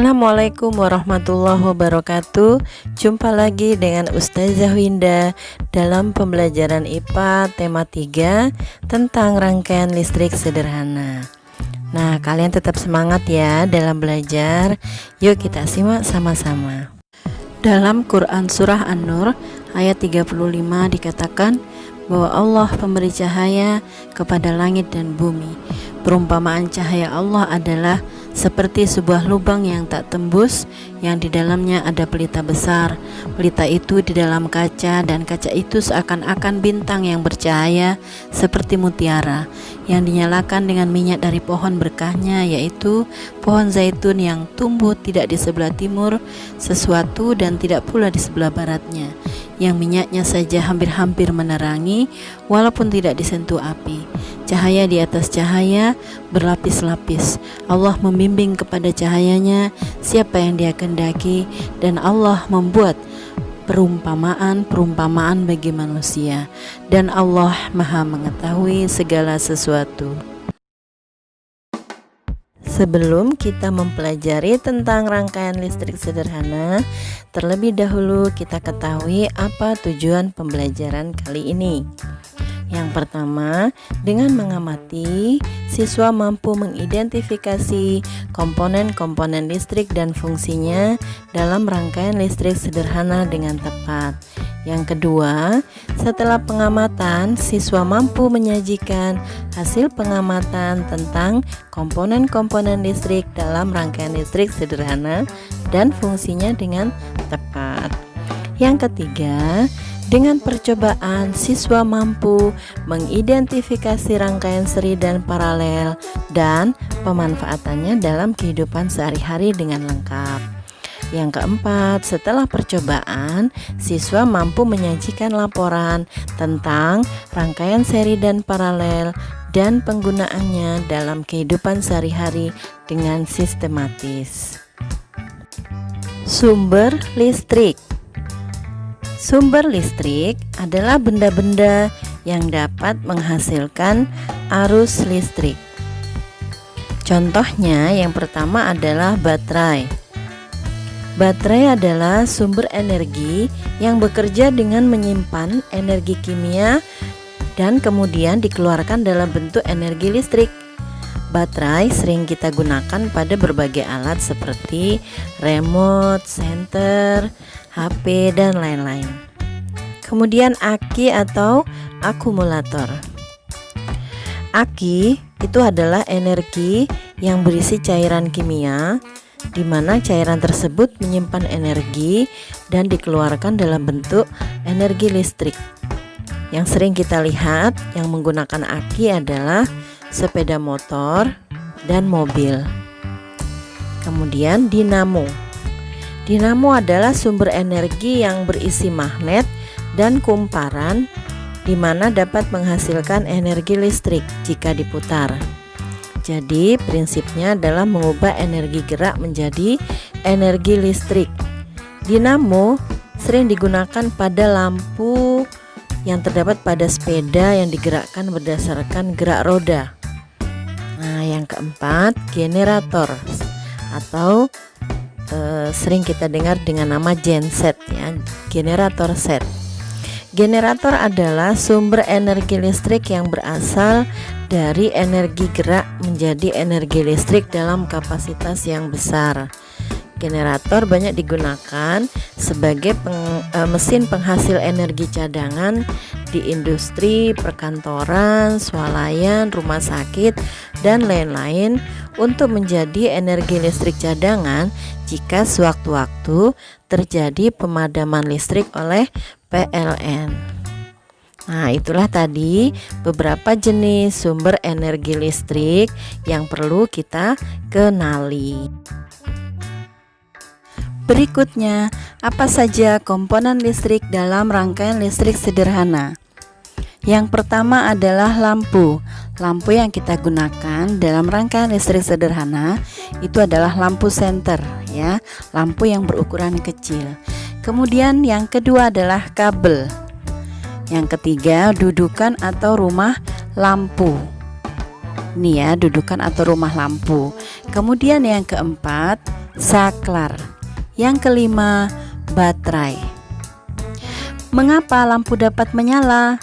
Assalamualaikum warahmatullahi wabarakatuh. Jumpa lagi dengan Ustazah Winda dalam pembelajaran IPA tema 3 tentang rangkaian listrik sederhana. Nah, kalian tetap semangat ya dalam belajar. Yuk kita simak sama-sama. Dalam Quran Surah An-Nur ayat 35 dikatakan bahwa Allah pemberi cahaya kepada langit dan bumi. Perumpamaan cahaya Allah adalah seperti sebuah lubang yang tak tembus, yang di dalamnya ada pelita besar. Pelita itu di dalam kaca, dan kaca itu seakan-akan bintang yang bercahaya seperti mutiara, yang dinyalakan dengan minyak dari pohon berkahnya, yaitu pohon zaitun yang tumbuh tidak di sebelah timur sesuatu dan tidak pula di sebelah baratnya, yang minyaknya saja hampir-hampir menerangi walaupun tidak disentuh api. Cahaya di atas cahaya berlapis-lapis. Allah membimbing kepada cahayanya siapa yang Dia kehendaki, dan Allah membuat perumpamaan bagi manusia, dan Allah Maha mengetahui segala sesuatu. Sebelum kita mempelajari tentang rangkaian listrik sederhana, terlebih dahulu kita ketahui apa tujuan pembelajaran kali ini. Yang pertama, dengan mengamati, siswa mampu mengidentifikasi komponen-komponen listrik dan fungsinya dalam rangkaian listrik sederhana dengan tepat. Yang kedua, setelah pengamatan, siswa mampu menyajikan hasil pengamatan tentang komponen-komponen listrik dalam rangkaian listrik sederhana dan fungsinya dengan tepat. Yang ketiga, dengan percobaan, siswa mampu mengidentifikasi rangkaian seri dan paralel dan pemanfaatannya dalam kehidupan sehari-hari dengan lengkap. Yang keempat, setelah percobaan, siswa mampu menyajikan laporan tentang rangkaian seri dan paralel dan penggunaannya dalam kehidupan sehari-hari dengan sistematis. Sumber listrik. Sumber listrik adalah benda-benda yang dapat menghasilkan arus listrik. Contohnya, yang pertama adalah baterai. Baterai adalah sumber energi yang bekerja dengan menyimpan energi kimia dan kemudian dikeluarkan dalam bentuk energi listrik. Baterai sering kita gunakan pada berbagai alat seperti remote, senter, HP, dan lain-lain. Kemudian aki atau akumulator. Aki itu adalah energi yang berisi cairan kimia, di mana cairan tersebut menyimpan energi dan dikeluarkan dalam bentuk energi listrik. Yang sering kita lihat yang menggunakan aki adalah sepeda motor dan mobil. Kemudian dinamo. Dinamo adalah sumber energi yang berisi magnet dan kumparan, di mana dapat menghasilkan energi listrik jika diputar. Jadi prinsipnya adalah mengubah energi gerak menjadi energi listrik. Dinamo sering digunakan pada lampu yang terdapat pada sepeda yang digerakkan berdasarkan gerak roda. Nah, yang keempat, generator atau sering kita dengar dengan nama genset ya, generator set. Generator adalah sumber energi listrik yang berasal dari energi gerak menjadi energi listrik dalam kapasitas yang besar. Generator banyak digunakan sebagai mesin penghasil energi cadangan di industri, perkantoran, swalayan, rumah sakit, dan lain-lain untuk menjadi energi listrik cadangan jika sewaktu-waktu terjadi pemadaman listrik oleh PLN. Nah, itulah tadi beberapa jenis sumber energi listrik yang perlu kita kenali. Berikutnya, apa saja komponen listrik dalam rangkaian listrik sederhana? Yang pertama adalah lampu. Lampu yang kita gunakan dalam rangkaian listrik sederhana itu adalah lampu senter ya, lampu yang berukuran kecil. Kemudian yang kedua adalah kabel. Yang ketiga, dudukan atau rumah lampu. Ini ya dudukan atau rumah lampu. Kemudian yang keempat, saklar. Yang kelima, baterai. Mengapa lampu dapat menyala?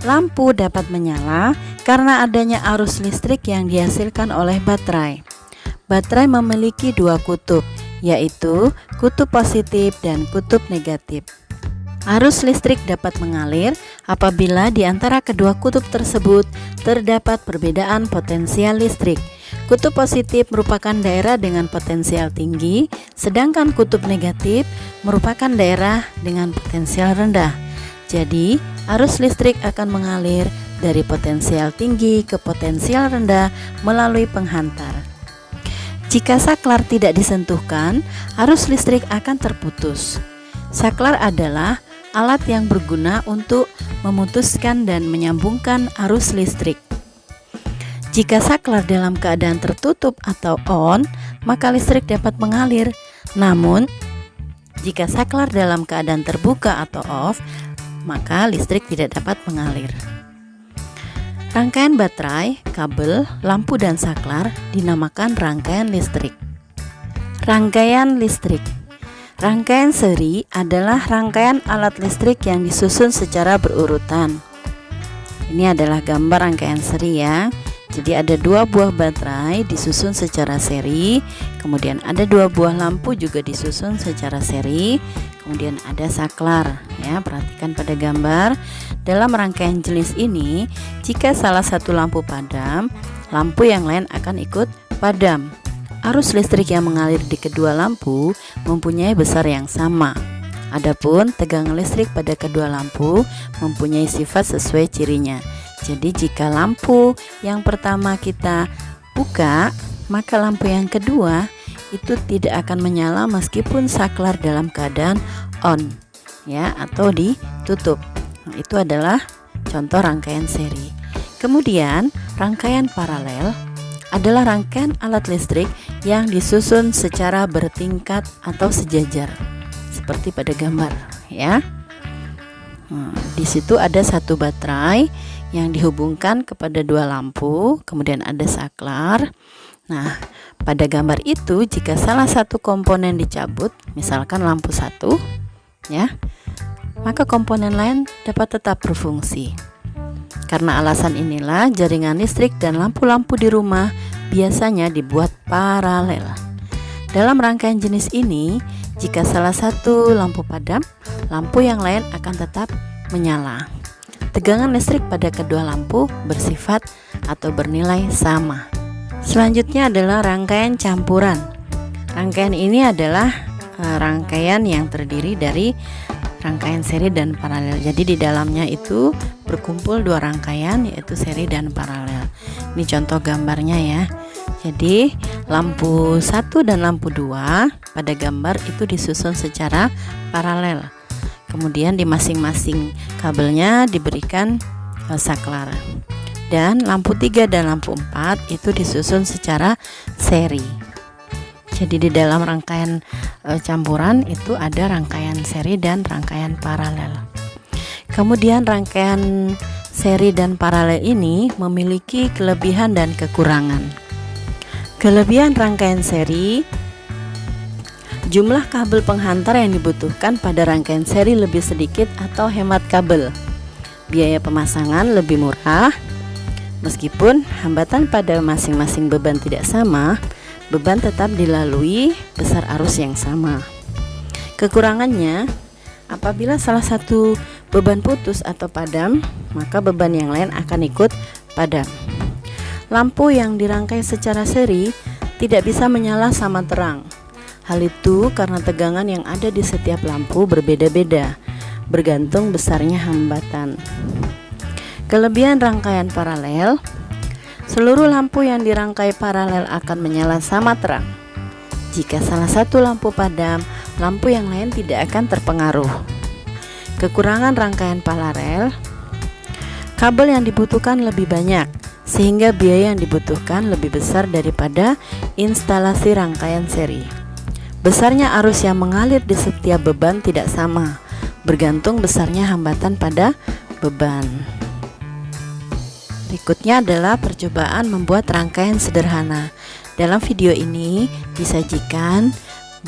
Lampu dapat menyala karena adanya arus listrik yang dihasilkan oleh baterai. Baterai memiliki dua kutub, yaitu kutub positif dan kutub negatif. Arus listrik dapat mengalir apabila di antara kedua kutub tersebut terdapat perbedaan potensial listrik. Kutub positif merupakan daerah dengan potensial tinggi, sedangkan kutub negatif merupakan daerah dengan potensial rendah. Jadi, arus listrik akan mengalir dari potensial tinggi ke potensial rendah melalui penghantar. Jika saklar tidak disentuhkan, arus listrik akan terputus. Saklar adalah alat yang berguna untuk memutuskan dan menyambungkan arus listrik. Jika saklar dalam keadaan tertutup atau on, maka listrik dapat mengalir. Namun, jika saklar dalam keadaan terbuka atau off, maka listrik tidak dapat mengalir. Rangkaian baterai, kabel, lampu, dan saklar dinamakan rangkaian listrik. Rangkaian listrik. Rangkaian seri adalah rangkaian alat listrik yang disusun secara berurutan. Ini adalah gambar rangkaian seri ya. Jadi ada dua buah baterai disusun secara seri, kemudian ada dua buah lampu juga disusun secara seri, kemudian ada saklar ya. Perhatikan pada gambar. Dalam rangkaian jenis ini, jika salah satu lampu padam, lampu yang lain akan ikut padam. Arus listrik yang mengalir di kedua lampu mempunyai besar yang sama. Adapun tegangan listrik pada kedua lampu mempunyai sifat sesuai cirinya. Jadi jika lampu yang pertama kita buka, maka lampu yang kedua itu tidak akan menyala meskipun saklar dalam keadaan on ya atau ditutup. Nah, itu adalah contoh rangkaian seri. Kemudian rangkaian paralel adalah rangkaian alat listrik yang disusun secara bertingkat atau sejajar seperti pada gambar ya. Nah, di situ ada satu baterai yang dihubungkan kepada dua lampu, kemudian ada saklar. Nah, pada gambar itu jika salah satu komponen dicabut, misalkan lampu satu ya, maka komponen lain dapat tetap berfungsi. Karena alasan inilah jaringan listrik dan lampu-lampu di rumah biasanya dibuat paralel. Dalam rangkaian jenis ini, jika salah satu lampu padam, lampu yang lain akan tetap menyala. Tegangan listrik pada kedua lampu bersifat atau bernilai sama. Selanjutnya adalah rangkaian campuran. Rangkaian ini adalah rangkaian yang terdiri dari rangkaian seri dan paralel. Jadi di dalamnya itu berkumpul dua rangkaian, yaitu seri dan paralel. Ini contoh gambarnya ya. Jadi lampu 1 dan lampu 2 pada gambar itu disusun secara paralel. Kemudian di masing-masing kabelnya diberikan saklar. Dan lampu 3 dan lampu 4 itu disusun secara seri. Jadi di dalam rangkaian campuran itu ada rangkaian seri dan rangkaian paralel. Kemudian rangkaian seri dan paralel ini memiliki kelebihan dan kekurangan. Kelebihan rangkaian seri, jumlah kabel penghantar yang dibutuhkan pada rangkaian seri lebih sedikit atau hemat kabel. Biaya pemasangan lebih murah. Meskipun hambatan pada masing-masing beban tidak sama, beban tetap dilalui besar arus yang sama. Kekurangannya, apabila salah satu beban putus atau padam, maka beban yang lain akan ikut padam. Lampu yang dirangkai secara seri tidak bisa menyala sama terang. Hal itu karena tegangan yang ada di setiap lampu berbeda-beda, bergantung besarnya hambatan. Kelebihan rangkaian paralel, seluruh lampu yang dirangkai paralel akan menyala sama terang. Jika salah satu lampu padam, lampu yang lain tidak akan terpengaruh. Kekurangan rangkaian paralel, kabel yang dibutuhkan lebih banyak, sehingga biaya yang dibutuhkan lebih besar daripada instalasi rangkaian seri. Besarnya arus yang mengalir di setiap beban tidak sama, bergantung besarnya hambatan pada beban. Berikutnya adalah percobaan membuat rangkaian sederhana. Dalam video ini disajikan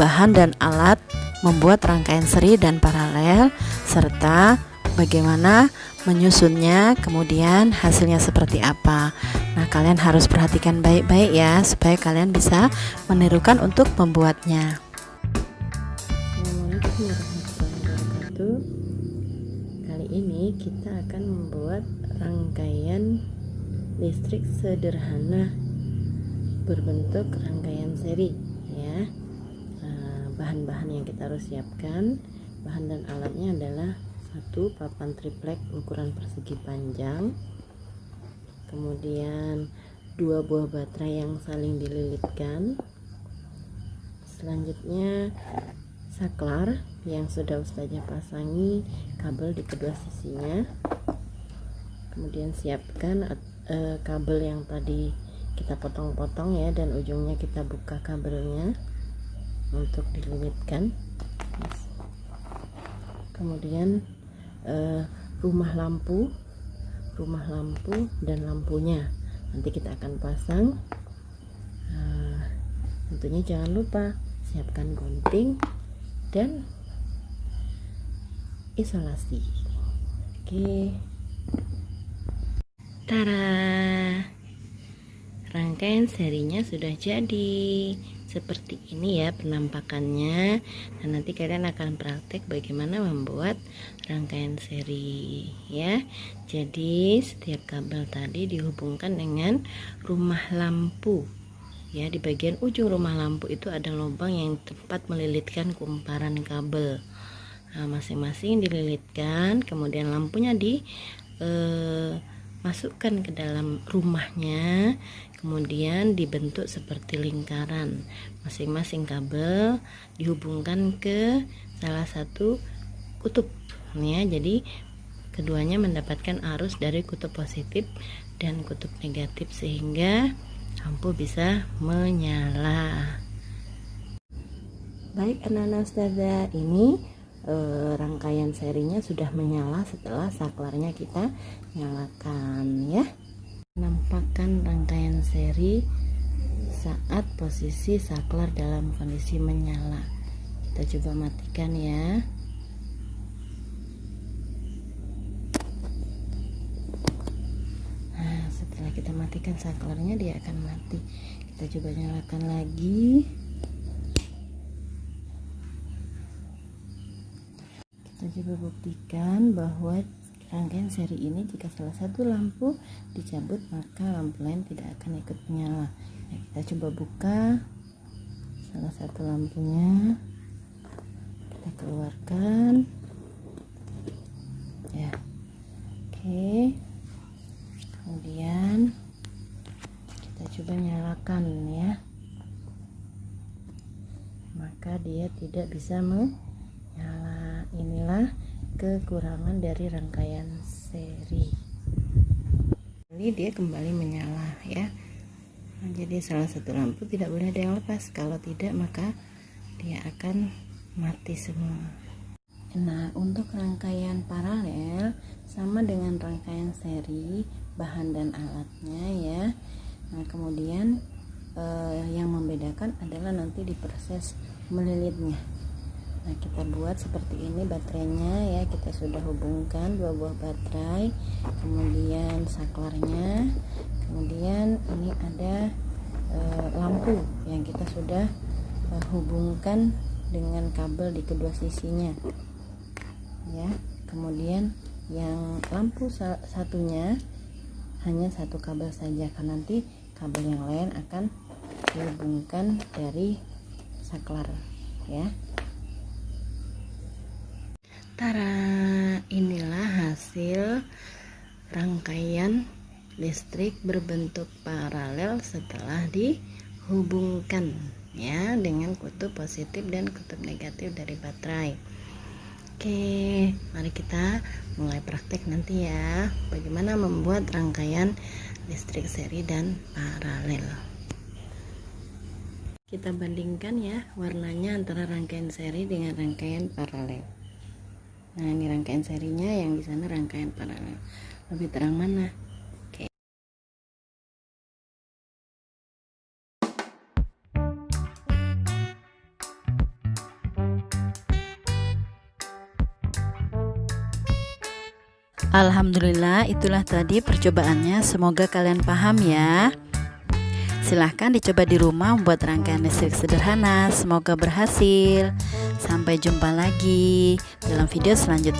bahan dan alat membuat rangkaian seri dan paralel serta bagaimana menyusunnya, kemudian hasilnya seperti apa. Nah, kalian harus perhatikan baik-baik ya supaya kalian bisa menirukan untuk membuatnya. Assalamualaikum warahmatullahi wabarakatuh. Kali ini kita akan membuat rangkaian listrik sederhana berbentuk rangkaian seri ya. Bahan-bahan yang kita harus siapkan, bahan dan alatnya adalah satu papan triplek ukuran persegi panjang, kemudian 2 buah baterai yang saling dililitkan, selanjutnya saklar yang sudah ustazah pasangi kabel di kedua sisinya, kemudian siapkan kabel yang tadi kita potong-potong ya, dan ujungnya kita buka kabelnya untuk dililitkan. Kemudian rumah lampu dan lampunya nanti kita akan pasang. Tentunya jangan lupa siapkan gunting dan isolasi. Oke, tara, rangkaian serinya sudah jadi seperti ini ya penampakannya. Dan nanti kalian akan praktek bagaimana membuat rangkaian seri ya. Jadi setiap kabel tadi dihubungkan dengan rumah lampu ya. Di bagian ujung rumah lampu itu ada lubang yang tempat melilitkan kumparan kabel. Nah, masing-masing dililitkan, kemudian lampunya masukkan ke dalam rumahnya, kemudian dibentuk seperti lingkaran. Masing-masing kabel dihubungkan ke salah satu kutub ya. Jadi keduanya mendapatkan arus dari kutub positif dan kutub negatif sehingga lampu bisa menyala. Baik anak-anak ustazah, ini rangkaian serinya sudah menyala setelah saklarnya kita nyalakan ya. Penampakan rangkaian seri saat posisi saklar dalam kondisi menyala. Kita coba matikan ya. Nah, setelah kita matikan saklarnya dia akan mati. Kita coba nyalakan lagi. Kita coba buktikan bahwa rangkaian seri ini jika salah satu lampu dicabut maka lampu lain tidak akan ikut menyala. Nah, kita coba buka salah satu lampunya, kita keluarkan ya. Oke, kemudian kita coba nyalakan ya, maka dia tidak bisa menyala. Inilah kekurangan dari rangkaian seri. Ini dia kembali menyala ya. Nah, jadi salah satu lampu tidak boleh ada yang lepas, kalau tidak maka dia akan mati semua. Nah, untuk rangkaian paralel sama dengan rangkaian seri, bahan dan alatnya ya. Nah, kemudian yang membedakan adalah nanti di proses melilitnya. Nah, kita buat seperti ini baterainya ya. Kita sudah hubungkan 2 buah baterai, kemudian saklarnya, kemudian ini ada lampu yang kita sudah hubungkan dengan kabel di kedua sisinya ya. Kemudian yang lampu satunya hanya satu kabel saja, karena nanti kabel yang lain akan dihubungkan dari saklar ya. Tara, inilah hasil rangkaian listrik berbentuk paralel setelah dihubungkan ya dengan kutub positif dan kutub negatif dari baterai. Oke, mari kita mulai praktek nanti ya, bagaimana membuat rangkaian listrik seri dan paralel. Kita bandingkan ya warnanya antara rangkaian seri dengan rangkaian paralel. Nah, ini rangkaian serinya, yang di sana rangkaian paralel. Lebih terang mana? Alhamdulillah, itulah tadi percobaannya. Semoga kalian paham ya. Silahkan dicoba di rumah membuat rangkaian listrik sederhana. Semoga berhasil. Sampai jumpa lagi dalam video selanjutnya.